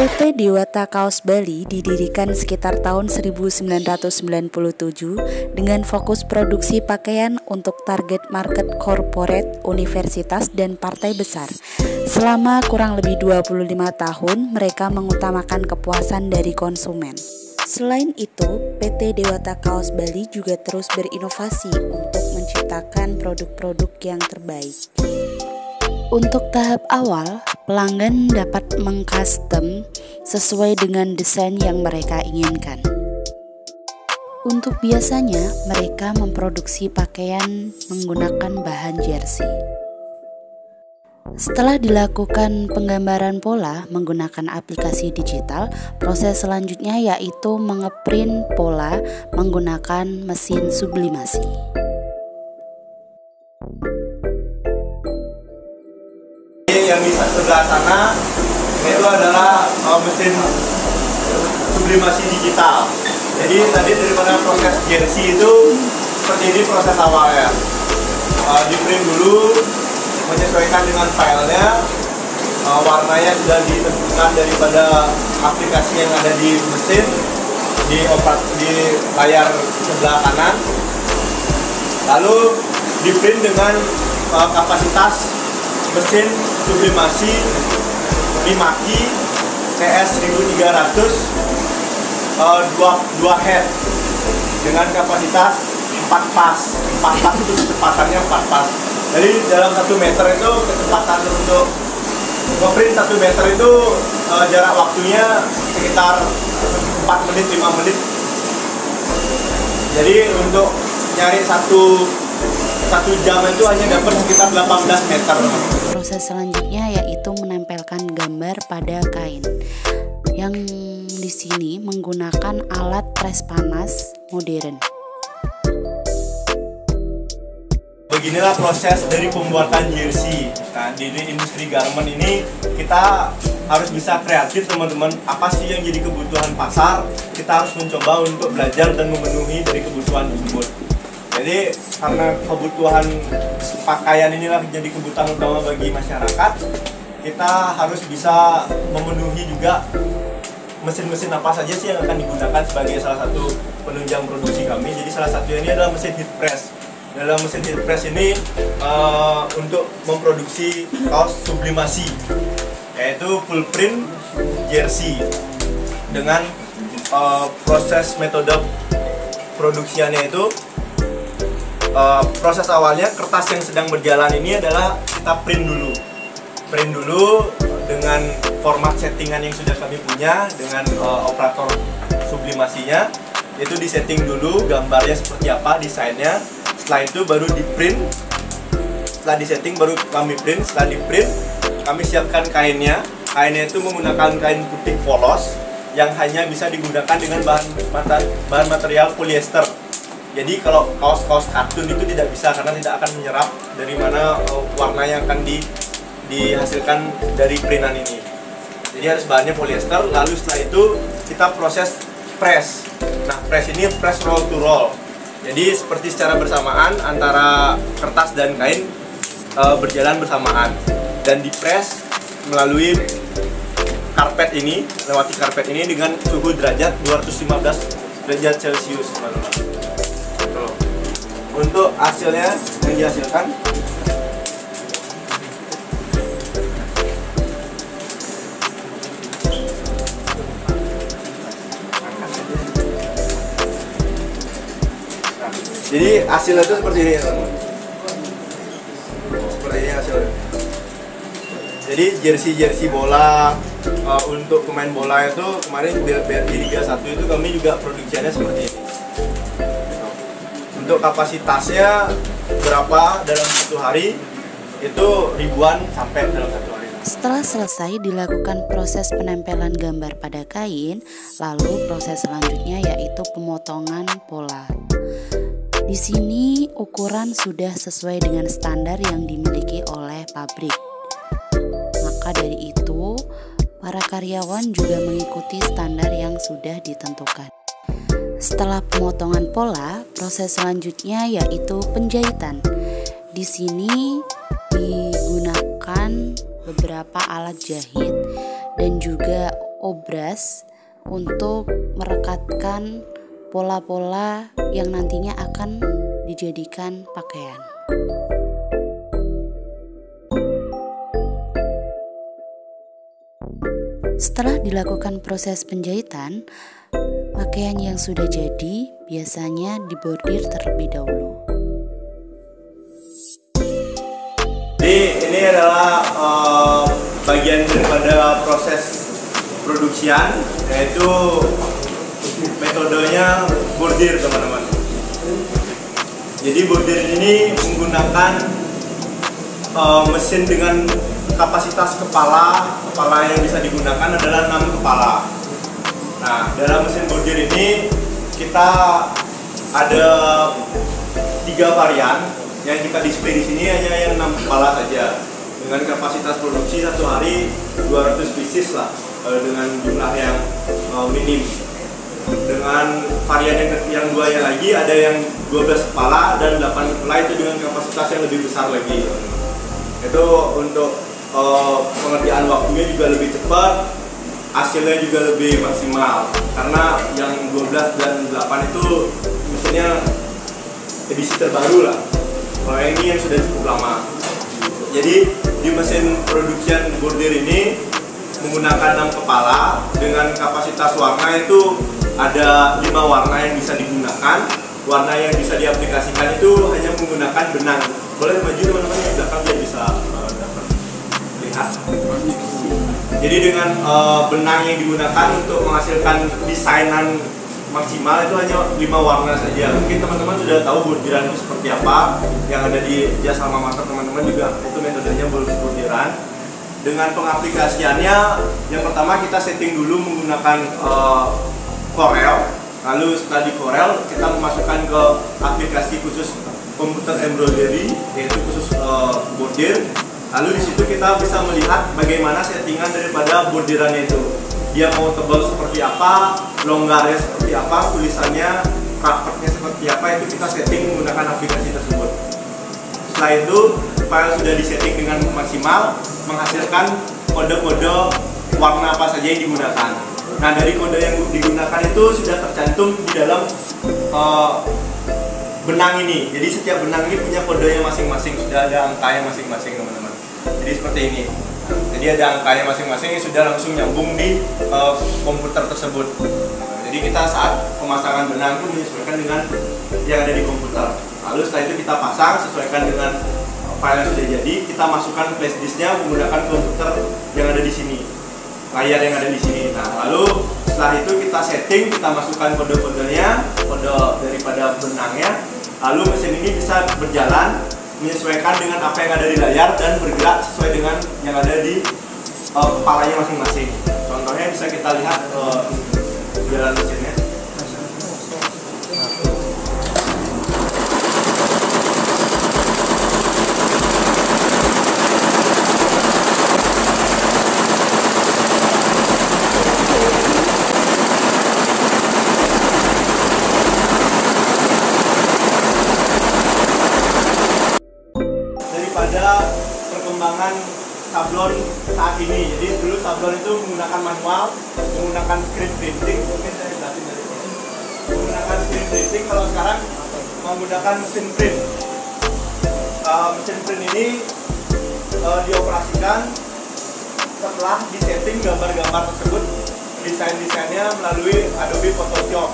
PT Dewata Kaos Bali didirikan sekitar tahun 1997 dengan fokus produksi pakaian untuk target market corporate, universitas, dan partai besar. Selama kurang lebih 25 tahun, mereka mengutamakan kepuasan dari konsumen. Selain itu, PT Dewata Kaos Bali juga terus berinovasi untuk menciptakan produk-produk yang terbaik. Untuk tahap awal, pelanggan dapat mengcustom sesuai dengan desain yang mereka inginkan. Untuk biasanya, mereka memproduksi pakaian menggunakan bahan jersey. Setelah dilakukan penggambaran pola menggunakan aplikasi digital, proses selanjutnya yaitu mengeprint pola menggunakan mesin sublimasi. Yang di sebelah sana itu adalah mesin sublimasi digital. Jadi tadi daripada proses jersey itu seperti ini proses awalnya. Di print dulu, menyesuaikan dengan filenya, warnanya sudah ditentukan daripada aplikasi yang ada di mesin, di layar sebelah kanan. Lalu di print dengan kapasitas mesin sublimasi Mimaki TS 1300 2 head dengan kapasitas 4 pas itu kecepatannya 4 pas. Jadi dalam 1 meter itu kecepatan untuk ngeprint 1 meter itu jarak waktunya sekitar 4 menit 5 menit. Jadi untuk nyari satu jam itu hanya dapat sekitar 18 meter. Proses selanjutnya yaitu menempelkan gambar pada kain, yang di sini menggunakan alat pres panas modern. Beginilah proses dari pembuatan jersey. Nah, di industri garment ini kita harus bisa kreatif, teman-teman. Apa sih yang jadi kebutuhan pasar? Kita harus mencoba untuk belajar dan memenuhi dari kebutuhan tersebut. Jadi karena kebutuhan pakaian inilah jadi kebutuhan utama bagi masyarakat, kita harus bisa memenuhi juga mesin-mesin apa saja sih yang akan digunakan sebagai salah satu penunjang produksi kami. Jadi salah satunya ini adalah mesin heat press. Dalam mesin heat press ini untuk memproduksi kaos sublimasi, yaitu full print jersey dengan proses metode produksiannya itu. Proses awalnya kertas yang sedang berjalan ini adalah kita print dulu dengan format settingan yang sudah kami punya dengan operator sublimasinya. Itu disetting dulu gambarnya seperti apa, desainnya. Setelah itu baru di print. Setelah disetting baru kami print. Setelah di print kami siapkan kainnya. Kainnya itu menggunakan kain putih polos yang hanya bisa digunakan dengan bahan material polyester. Jadi kalau kaos-kaos kartun itu tidak bisa karena tidak akan menyerap dari mana warna yang akan dihasilkan dari printan ini. Jadi harus bahannya polyester. Lalu setelah itu kita proses press. Nah, press ini press roll to roll. Jadi seperti secara bersamaan antara kertas dan kain berjalan bersamaan dan dipress melalui karpet ini, lewati karpet ini dengan suhu derajat 215 derajat Celcius, teman-teman. Untuk hasilnya yang dihasilkan jadi hasilnya itu seperti ini, teman-teman. Seperti ini hasilnya. Jadi jersey bola untuk pemain bola itu kemarin di Liga 1 itu kami juga produksinya seperti ini. Untuk kapasitasnya berapa dalam 1 hari itu ribuan sampai dalam 1 hari. Setelah selesai dilakukan proses penempelan gambar pada kain, lalu proses selanjutnya yaitu pemotongan pola. Di sini ukuran sudah sesuai dengan standar yang dimiliki oleh pabrik. Maka dari itu, para karyawan juga mengikuti standar yang sudah ditentukan. Setelah pemotongan pola, proses selanjutnya yaitu penjahitan. Di sini digunakan beberapa alat jahit dan juga obras untuk merekatkan pola-pola yang nantinya akan dijadikan pakaian. Setelah dilakukan proses penjahitan, pakaian yang sudah jadi biasanya dibordir terlebih dahulu. Jadi ini adalah bagian daripada proses produksian, yaitu metodenya bordir, teman-teman. Jadi bordir ini menggunakan mesin dengan kapasitas kepala yang bisa digunakan adalah 6 kepala. Nah, dalam mesin bordir ini kita ada 3 varian. Yang kita display di sini hanya yang 6 kepala saja, dengan kapasitas produksi satu hari 200 pieces lah, dengan jumlah yang minim. Dengan varian yang duanya lagi ada yang 12 kepala dan 8 kepala, itu dengan kapasitas yang lebih besar lagi. Itu untuk pengerjaan waktunya juga lebih cepat, hasilnya juga lebih maksimal, karena yang 12 dan 8 itu mesinnya edisi terbaru lah. Kalau ini yang sudah cukup lama. Jadi di mesin produksian bordir ini menggunakan 6 kepala dengan kapasitas warna itu ada 5 warna yang bisa digunakan. Warna yang bisa diaplikasikan itu hanya menggunakan benang. Boleh maju teman-teman yang belakang biar bisa lihat. Jadi dengan benang yang digunakan untuk menghasilkan desainan maksimal itu hanya 5 warna saja. Mungkin teman-teman sudah tahu bordiran itu seperti apa, yang ada di jasa alma mater teman-teman juga itu metodenya bordiran. Dengan pengaplikasiannya, yang pertama kita setting dulu menggunakan Corel. Lalu setelah di Corel kita memasukkan ke aplikasi khusus komputer embroidery, yaitu khusus bordir. Lalu di situ kita bisa melihat bagaimana settingan daripada bordirannya itu. Dia mau tebal seperti apa, longgarnya seperti apa, tulisannya, rapatnya seperti apa, itu kita setting menggunakan aplikasi tersebut. Setelah itu, file sudah disetting dengan maksimal, menghasilkan kode-kode warna apa saja yang digunakan. Nah, dari kode yang digunakan itu sudah tercantum di dalam benang ini. Jadi setiap benang ini punya kodenya masing-masing, sudah ada angkanya masing-masing, teman-teman. Jadi seperti ini. Jadi ada angkanya masing-masing yang sudah langsung nyambung di komputer tersebut. Jadi kita saat pemasangan benang itu menyesuaikan dengan yang ada di komputer. Lalu setelah itu kita pasang sesuaikan dengan file yang sudah jadi. Kita masukkan flash disknya menggunakan komputer yang ada di sini, layar yang ada di sini. Nah, lalu setelah itu kita setting, kita masukkan kode-kodenya, kode daripada benangnya. Lalu mesin ini bisa berjalan menyesuaikan dengan apa yang ada di layar dan bergerak sesuai dengan yang ada di kepalanya masing-masing. Contohnya bisa kita lihat jalan mesinnya. Perkembangan sablon saat ini. Jadi dulu sablon itu menggunakan manual, menggunakan screen printing. Mungkin saya jelasin dari sini. Menggunakan screen printing. Kalau sekarang menggunakan mesin print. Mesin print ini dioperasikan setelah disetting gambar-gambar tersebut, desain-desainnya melalui Adobe Photoshop.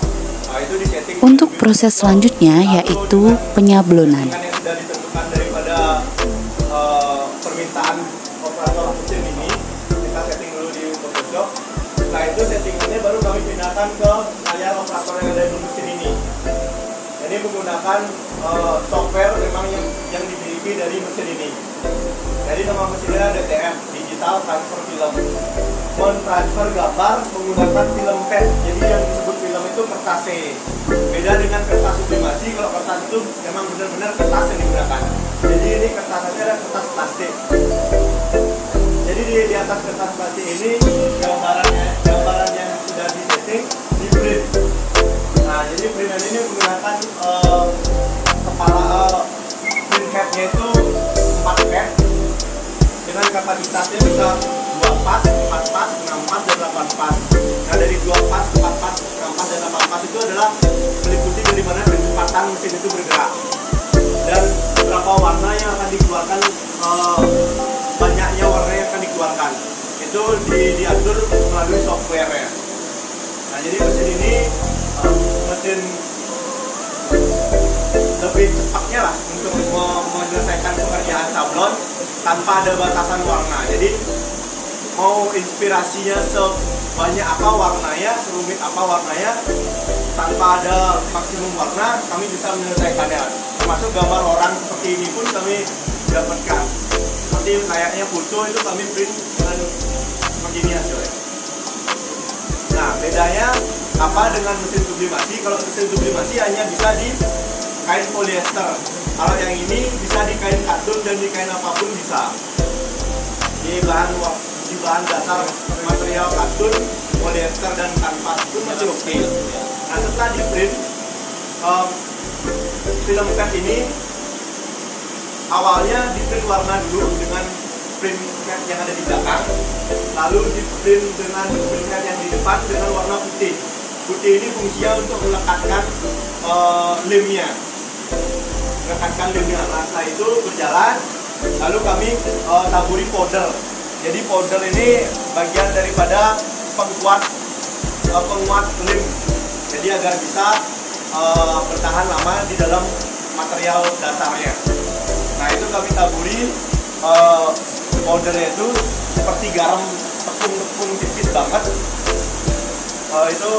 Itu disetting. Untuk proses selanjutnya yaitu penyablonan. Yang sudah ditentukan daripada permintaan operator mesin ini, kita setting dulu di Photoshop. Setelah itu settingannya baru kami pindahkan ke layar operator yang ada di mesin ini. Jadi menggunakan software memang yang dimiliki dari mesin ini. Jadi nama mesinnya DTF, Digital Transfer Film. Mentransfer gambar menggunakan film pad. Jadi yang disebut film itu kertas C. Beda dengan kertas sublimasi. Kalau kertas itu memang benar-benar kertas yang digunakan. Jadi ini kertasnya ada kertas plastik. Jadi di atas kertas plastik ini gambaran yang sudah disetting di print. Nah, jadi printan ini menggunakan kepala print headnya itu 4 head dengan kapasitasnya bisa 2 2 pas, 4 pas, 6 pas, dan 8 pas. Nah dari 2 pas, 4 pas, 6 pas, dan 8 pas itu adalah meliputi dari mana kecepatan mesin itu bergerak dan berapa warna yang akan dikeluarkan, banyaknya warna yang akan dikeluarkan itu diatur melalui software-nya. Nah jadi mesin ini mesin lebih cepatnya lah untuk menyelesaikan pekerjaan sablon tanpa ada batasan warna. Jadi mau inspirasinya sebanyak apa warnanya, serumit apa warnanya, tanpa ada maksimum warna kami bisa menyelesaikannya. Termasuk gambar orang seperti ini pun kami dapatkan. Seperti kayaknya foto itu kami print dengan seperti ini hasilnya. Nah bedanya apa dengan mesin sublimasi? Kalau mesin sublimasi hanya bisa di kain polyester. Kalau yang ini bisa di kain katun dan di kain apapun bisa. Di bahan dasar material katun, polyester dan kanvas itu masih oke. Nah setelah di print, film pad ini awalnya di print warna dulu dengan print pad yang ada di belakang, lalu di print dengan print pad yang di depan dengan warna putih. Putih ini fungsinya untuk melekatkan lemnya. Nah setelah itu berjalan, lalu kami taburi powder. Jadi powder ini bagian daripada penguat lem, jadi agar bisa bertahan lama di dalam material dasarnya. Nah itu kami taburi powdernya itu seperti garam tepung tipis banget, itu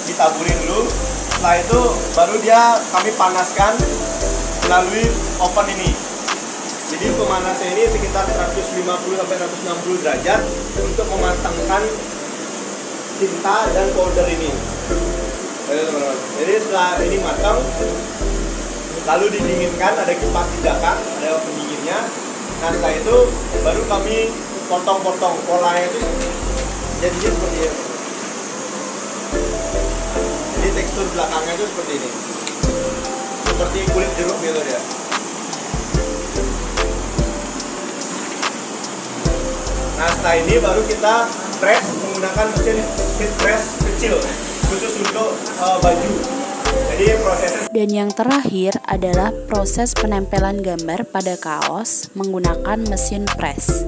ditaburi dulu. Setelah itu baru kami panaskan melalui oven ini. Jadi pemanasnya ini sekitar 150-160 derajat untuk mematangkan tinta dan powder ini. Jadi setelah ini matang, lalu didinginkan, ada kipas di belakang, ada pendinginnya. Nah setelah itu baru kami potong-potong, polanya itu jadinya seperti ini. Jadi tekstur belakangnya itu seperti ini, seperti kulit jeruk gitu ya. Nah setelah ini baru kita press menggunakan mesin heat press kecil khusus untuk baju. Jadi prosesnya. Dan yang terakhir adalah proses penempelan gambar pada kaos menggunakan mesin press.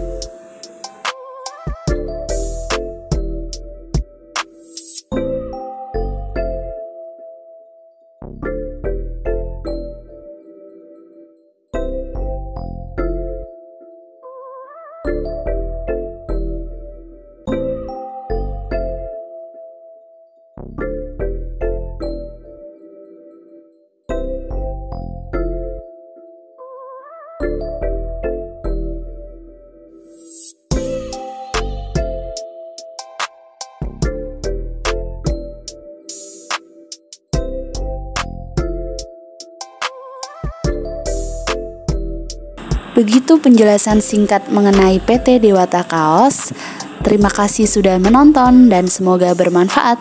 Begitu penjelasan singkat mengenai PT Dewata Kaos. Terima kasih sudah menonton dan semoga bermanfaat.